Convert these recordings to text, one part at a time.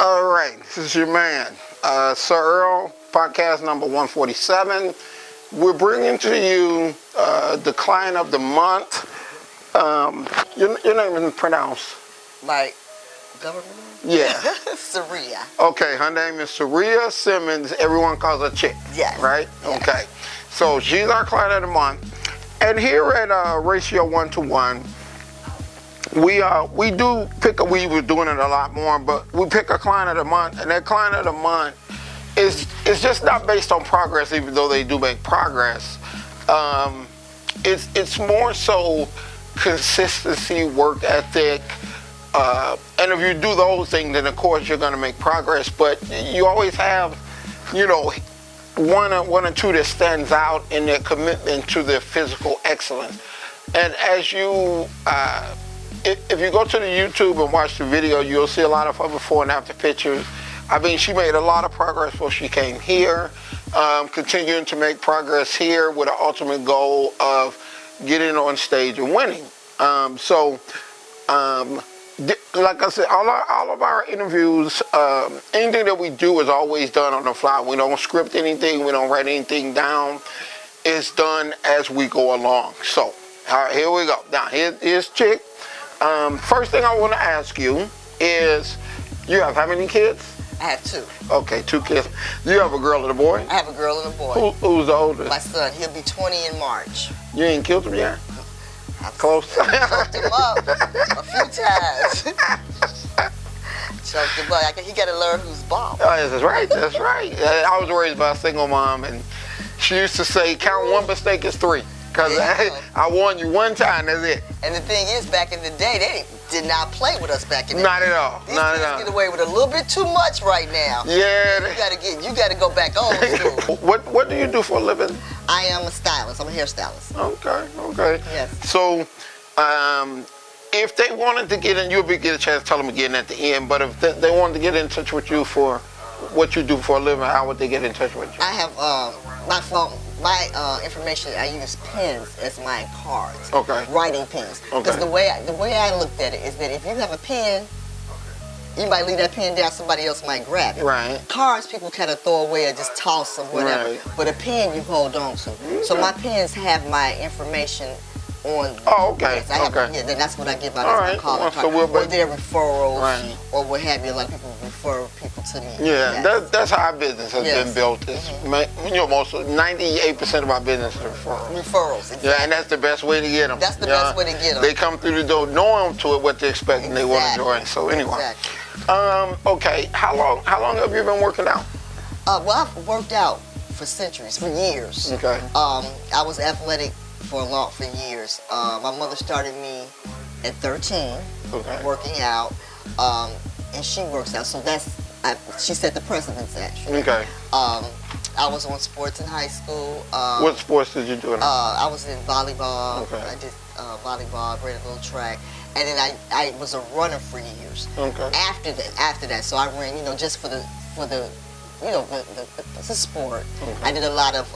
All right, this is your man, Sir-Earl, podcast number 147. We're bringing to you the client of the month. Your name isn't pronounced. Like government? Yeah. Seria. Okay, her name is Seria Simmons. Everyone calls her Chick. Yes. Right? Yes. Okay. So she's our client of the month. And here at Ratio 1-to-1, we do pick we were doing it a lot more, but we pick a client of the month, and that client of the month is just not based on progress, even though they do make progress. It's more so consistency, work ethic, and if you do those things, then of course you're going to make progress. But you always have, one or two that stands out in their commitment to their physical excellence. And as you if you go to the YouTube and watch the video, you'll see a lot of her before and after pictures. I mean, she made a lot of progress before she came here, continuing to make progress here with an ultimate goal of getting on stage and winning. Like I said, all of our interviews, anything that we do is always done on the fly. We don't script anything. We don't write anything down. It's done as we go along. So, all right, here we go. Now, here's Chick. First thing I want to ask you is, you have how many kids? I have two. Okay, 2 kids. You have a girl and a boy? I have a girl and a boy. Who's the oldest? My son. He'll be 20 in March. You ain't killed him yet? I've Close. Choked him up a few times. Choked him up. He got to learn who's boss. Oh, that's right. That's right. I was raised by a single mom, and she used to say, count one mistake is 3. Because I warned you one time, that's it. And the thing is, back in the day, they did not play with us back in the day. Not at all. These Not kids at all. get away with a little bit too much right now. Yeah. You gotta go back old school. What do you do for a living? I am a stylist. I'm a hairstylist. Okay. Yes. So, if they wanted to get in, you'll get a chance to tell them again at the end, but if they wanted to get in touch with you for what you do for a living, how would they get in touch with you? I have my phone. My information, I use pens as my cards. Okay. Writing pens. Okay. Because the way I looked at it is that if you have a pen, you might leave that pen down, somebody else might grab it. Right. Cards people kind of throw away or just toss them, whatever. Right. But a pen you hold on to. Okay. So my pens have my information on. Oh, okay. Yes, I have, Okay. Yeah, then that's what I give out All as right. my calling Well, card. so we'll or their referrals, Right. or what have you. Like people refer people to me. Yeah, Yes. that's how our business has been built. It's, most 98% of our business is referrals. Referrals. Exactly. Yeah, and that's the best way to get them. That's the best way to get them. They come through the door knowing to it what they expect and they want to join. So anyway, okay. How long have you been working out? Well, I've worked out for centuries, for years. Okay. I was athletic for years. My mother started me at 13, working out, and she works out. So she set the precedence actually. Okay. I was on sports in high school. What sports did you do? I was in volleyball. Okay. I did volleyball, ran a little track, and then I was a runner for years. Okay. After that, so I ran, just for the sport. Okay. I did a lot of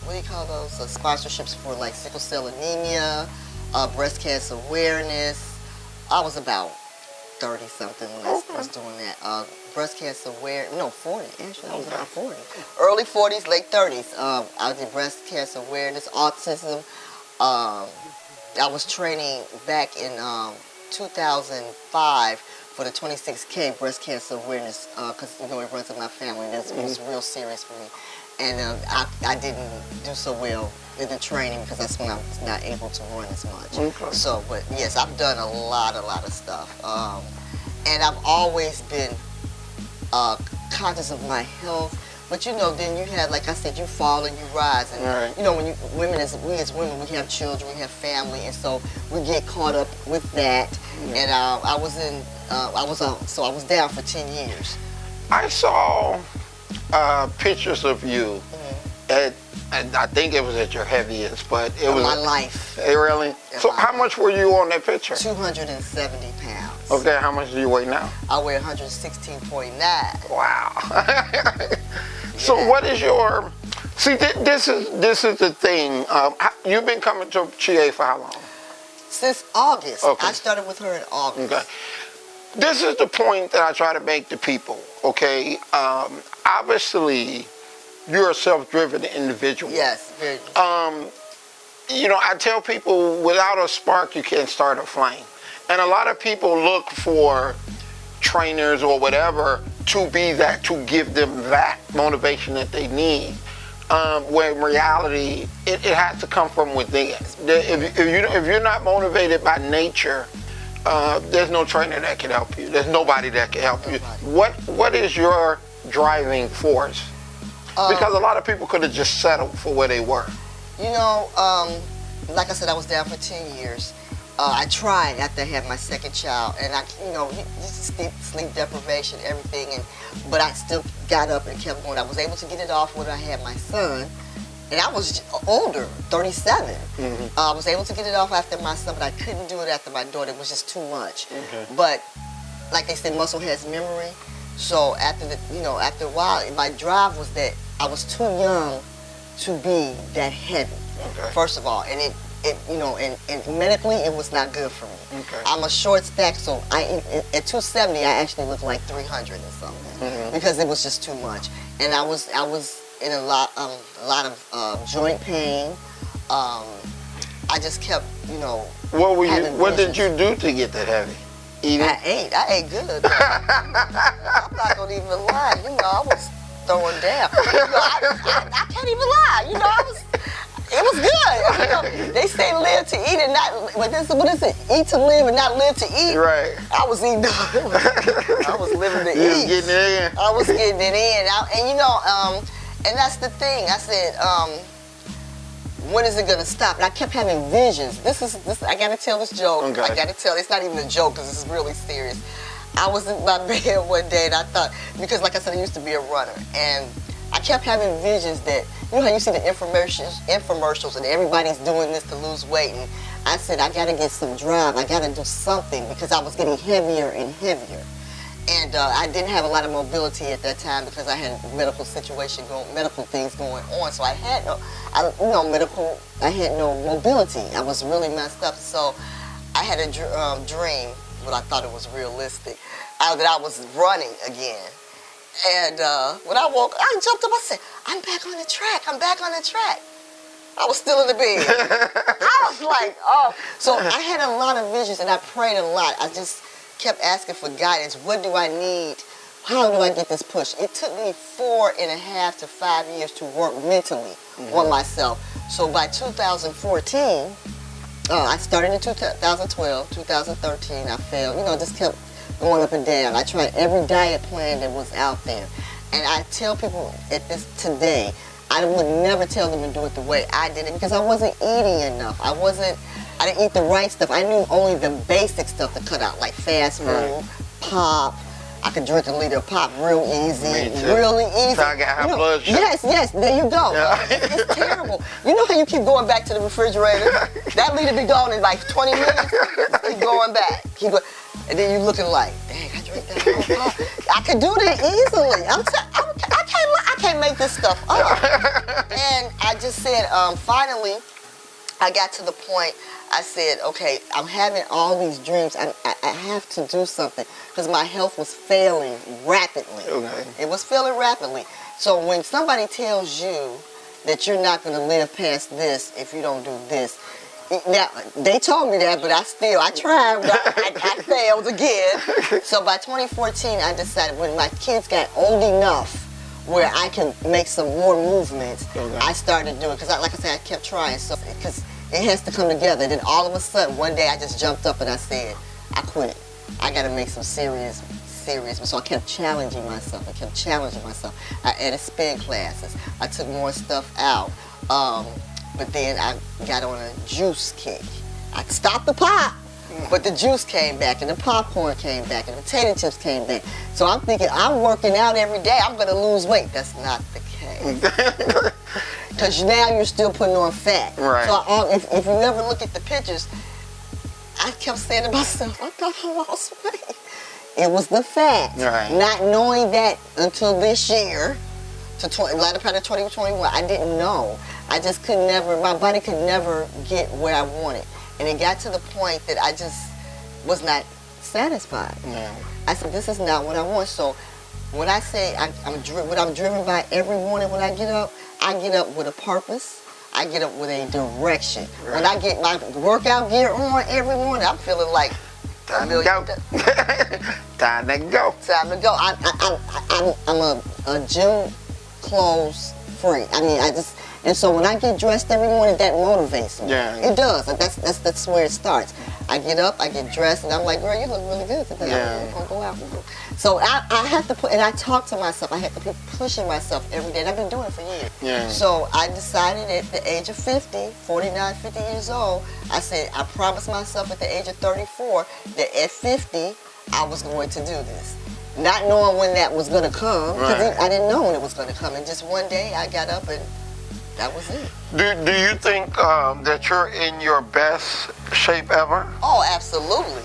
what do you call those sponsorships for like sickle cell anemia, breast cancer awareness. I was about 30 something when I was doing that. Breast cancer awareness, 40 actually. I was about 40. Early 40s, late 30s. I did breast cancer awareness, autism. I was training back in 2005 for the 26K breast cancer awareness because it runs in my family. It was real serious for me. And I didn't do so well in the training because that's when I was not able to run as much. Okay. So, but yes, I've done a lot of stuff. And I've always been conscious of my health. But then you have, like I said, you fall and you rise. And right. When we as women, we have children, we have family, and so we get caught up with that. Yeah. And I was down for 10 years. I saw pictures of you and I think it was at your heaviest, but it was my life. Really? So how much were you on that picture? 270 pounds. Okay, how much do you weigh now? I weigh 116.9. Wow. So what is your? See, this is the thing. You've been coming to Chie for how long? Since August. Okay. I started with her in August. Okay. this is the point that I try to make to people, okay? Obviously, you're a self-driven individual. Yes, very. You know, I tell people, without a spark, you can't start a flame. And a lot of people look for trainers or whatever to be that, to give them that motivation that they need. Where in reality, it has to come from within. If you're not motivated by nature, there's no trainer that can help you. There's nobody that can help you. What is your driving force? Because a lot of people could have just settled for where they were. You know, like I said, I was down for 10 years. I tried after I had my second child, and sleep deprivation, everything, but I still got up and kept going. I was able to get it off when I had my son, and I was older, 37. Mm-hmm. I was able to get it off after my son, but I couldn't do it after my daughter. It was just too much. Okay. But like they say, muscle has memory. So after a while, my drive was that I was too young to be that heavy. Okay. First of all, and and medically it was not good for me. Okay. I'm a short stack, so at 270 I actually looked like 300 or something, because it was just too much, and I was in a lot of joint pain. I just kept What did you do to get that heavy? Eating? I ate good. I'm not gonna even lie. I was throwing down. I can't even lie. It was good. They say live to eat and not. What is it? Eat to live and not live to eat. Right. I was eating. I was living to eat. You was getting it in. I was getting it in. And that's the thing. I said, when is it gonna stop? And I kept having visions. This. I gotta tell this joke. Okay. I gotta tell. It's not even a joke because this is really serious. I was in my bed one day and I thought, because like I said, I used to be a runner, and I kept having visions that, how you see the infomercials and everybody's doing this to lose weight, and I said, I gotta get some drive, I gotta do something, because I was getting heavier and heavier. And I didn't have a lot of mobility at that time because I had medical things going on, so I had no mobility. I was really messed up, so I had a dream, but I thought it was realistic, that I was running again. And when I woke, I jumped up. I said, I'm back on the track. I'm back on the track. I was still in the bed. I was like, oh. So I had a lot of visions, and I prayed a lot. I just kept asking for guidance. What do I need? How do I get this push? It took me 4.5 to 5 years to work mentally on myself. So by 2014, I started in 2012, 2013. I failed. Just kept going up and down. I tried every diet plan that was out there. And I tell people today, I would never tell them to do it the way I did it, because I wasn't eating enough. I didn't eat the right stuff. I knew only the basic stuff to cut out, like fast food, pop. I could drink a liter of pop real easy, really easy. So I got high blood sugar. Yes, there you go. Yeah. It's terrible. You know how you keep going back to the refrigerator? That liter be gone in like 20 minutes. Keep going back. And then you looking like, dang, I drank that whole pop. I could do that easily. I can't make this stuff up. And I just said, finally, I got to the point. I said, okay, I'm having all these dreams. I have to do something, because my health was failing rapidly. Okay. It was failing rapidly. So when somebody tells you that you're not going to live past this if you don't do this, now, they told me that, but I tried, but I failed again. So by 2014, I decided, when my kids got old enough where I can make some more movements, I started doing, because like I said, I kept trying, so because it has to come together. Then all of a sudden, one day I just jumped up and I said, I quit. I got to make some serious. So I kept challenging myself. I added spin classes. I took more stuff out. But then I got on a juice kick. I stopped the pop, but the juice came back, and the popcorn came back, and the potato chips came back. So I'm thinking, I'm working out every day, I'm gonna lose weight. That's not the case. Because now you're still putting on fat. Right. So if you ever look at the pictures, I kept saying to myself, I thought I lost weight. It was the fat. Right. Not knowing that until this year, latter part of 2021, I didn't know. I just my body could never get where I wanted. And it got to the point that I just was not satisfied. Yeah. I said, this is not what I want. So when I say I'm driven by every morning when I get up with a purpose. I get up with a direction. Right. When I get my workout gear on every morning, I'm feeling like Time to go. Time to go. Time to go. I'm a gym clothes freak. I mean, and so when I get dressed every morning, that motivates me. Yeah. It does. That's where it starts. I get up, I get dressed, and I'm like, girl, you look really good today. Yeah. I'm gonna go out. So I have to put, and I talk to myself. I have to keep pushing myself every day, and I've been doing it for years. Yeah. So I decided at the age of 50, 49, 50 years old, I said, I promised myself at the age of 34 that at 50, I was going to do this. Not knowing when that was going to come, because Right. I didn't know when it was going to come. And just one day, I got up and that was it. Do you think that you're in your best shape ever? Oh, absolutely.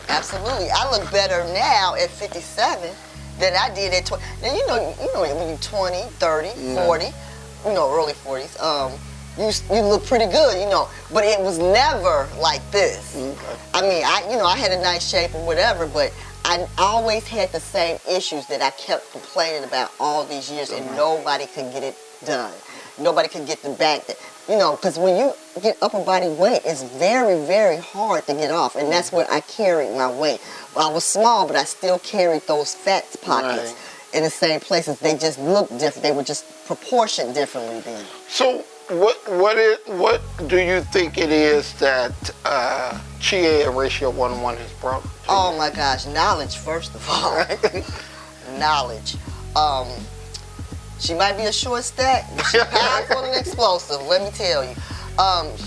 Absolutely. I look better now at 57 than I did at 20. Now, you know when you're 20, 30, 40, early 40s, you look pretty good, but it was never like this. Okay. I mean, I had a nice shape or whatever, but I always had the same issues that I kept complaining about all these years, and nobody could get it done. Nobody could get the back that, because when you get upper body weight, it's very, very hard to get off, and that's where I carried my weight. Well, I was small, but I still carried those fat pockets in the same places. They just looked different. They were just proportioned differently then. So what do you think it is that Chia ratio 1-1 has brought to you? Oh my gosh, knowledge first of all. Knowledge. She might be a short stack, but she's powerful and explosive, let me tell you.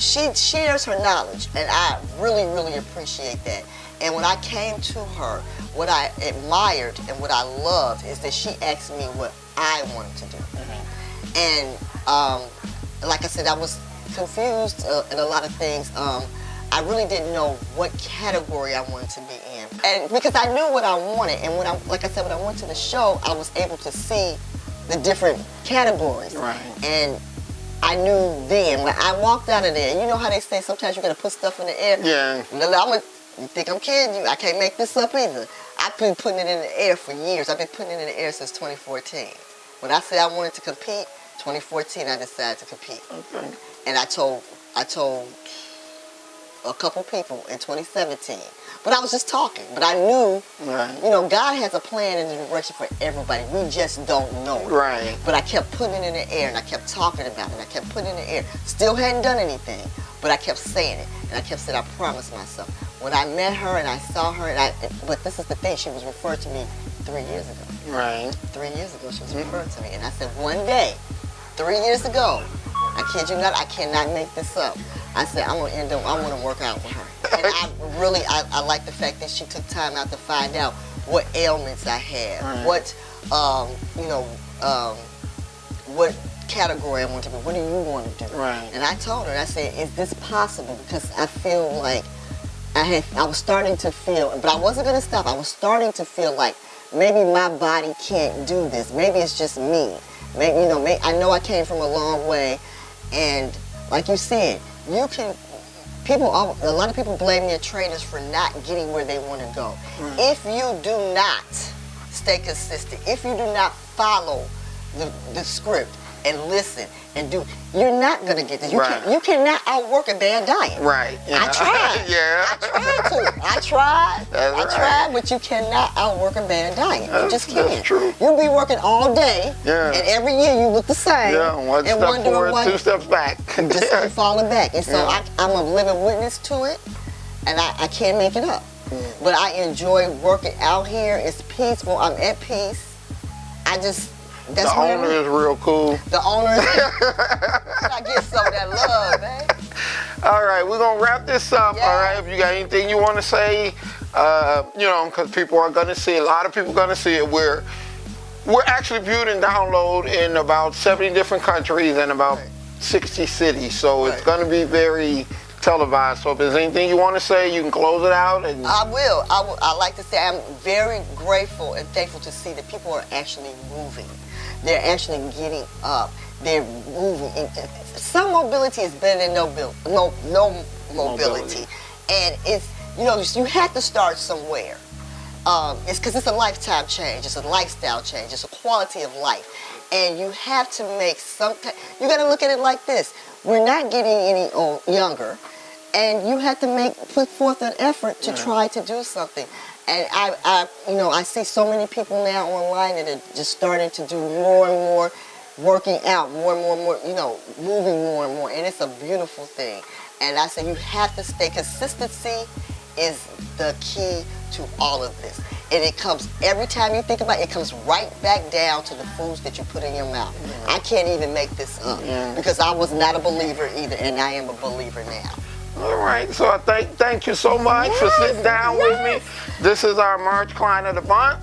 She shares her knowledge, and I really, really appreciate that. And when I came to her, what I admired and what I loved is that she asked me what I wanted to do. And like I said, I was confused in a lot of things. I really didn't know what category I wanted to be in. And because I knew what I wanted, and when I went to the show, I was able to see the different categories. Right. And I knew then, when I walked out of there, you know how they say sometimes you gotta put stuff in the air? Yeah. You think I'm kidding you? I can't make this up either. I've been putting it in the air for years. I've been putting it in the air since 2014. When I said I wanted to compete, 2014 I decided to compete. Okay. And I told a couple people in 2017. But I was just talking. But I knew, God has a plan and a direction for everybody. We just don't know it. Right. But I kept putting it in the air, and I kept talking about it, and I kept putting it in the air. Still hadn't done anything, but I kept saying it, and I kept saying, I promised myself. When I met her and I saw her, but this is the thing, she was referred to me 3 years ago. Right. 3 years ago, she was referred to me, and I said, one day, 3 years ago, I kid you not, I cannot make this up. I said, I want to work out with her. And I like the fact that she took time out to find out what ailments I had, what category I want to be, what do you want to do? Right. And I told her, I said, is this possible? Because I feel like I was starting to feel, but I wasn't going to stop. I was starting to feel like maybe my body can't do this. Maybe it's just me. Maybe, I know I came from a long way, and like you said, a lot of people blame their trainers for not getting where they want to go. If you do not stay consistent, if you do not follow the script and listen and do, you're not going to get this. You cannot outwork a bad diet. Right. Yeah. I tried. Yeah. I tried, That's right. but you cannot outwork a bad diet. You just can't. That's true. You'll be working all day, Yeah. and every year you look the same. Yeah, one and step forward, 2 steps back. just falling back. And so Yeah. I'm a living witness to it, and I can't make it up. But I enjoy working out here. It's peaceful. I'm at peace. That's The owner is real cool. The owner is I get some of that love, man. All right, we're going to wrap this up. Yeah. All right, if you got anything you want to say, because people are going to see it. A lot of people are going to see it. We're actually viewed and download in about 70 different countries and about 60 cities. So it's going to be very televised. So if there's anything you want to say, you can close it out. And I will. I like to say I'm very grateful and thankful to see that people are actually moving. They're actually getting up. They're moving. Some mobility is better than no mobility. And you know, you have to start somewhere. It's because it's a lifetime change. It's a lifestyle change. It's a quality of life. And you have to make some, you got to look at it like this. We're not getting any younger. And you have to put forth an effort to try to do something. And I see so many people now online that are just starting to do more and more, working out more and more, you know, moving more and more. And it's a beautiful thing. And I say you have to stay. Consistency is the key to all of this. And it comes, every time you think about it, it comes right back down to the foods that you put in your mouth. I can't even make this up because I was not a believer either, and I am a believer now. All right, so I thank you so much for sitting down with me. This is our merch client of the month,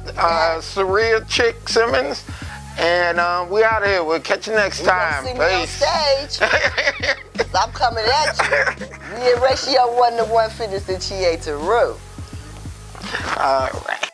Seria Simmons, and we out of here. We'll catch you next time. See me on stage. I'm coming at you. Me and Ratio 1 to 1 fitness and she ate to Roo. All right.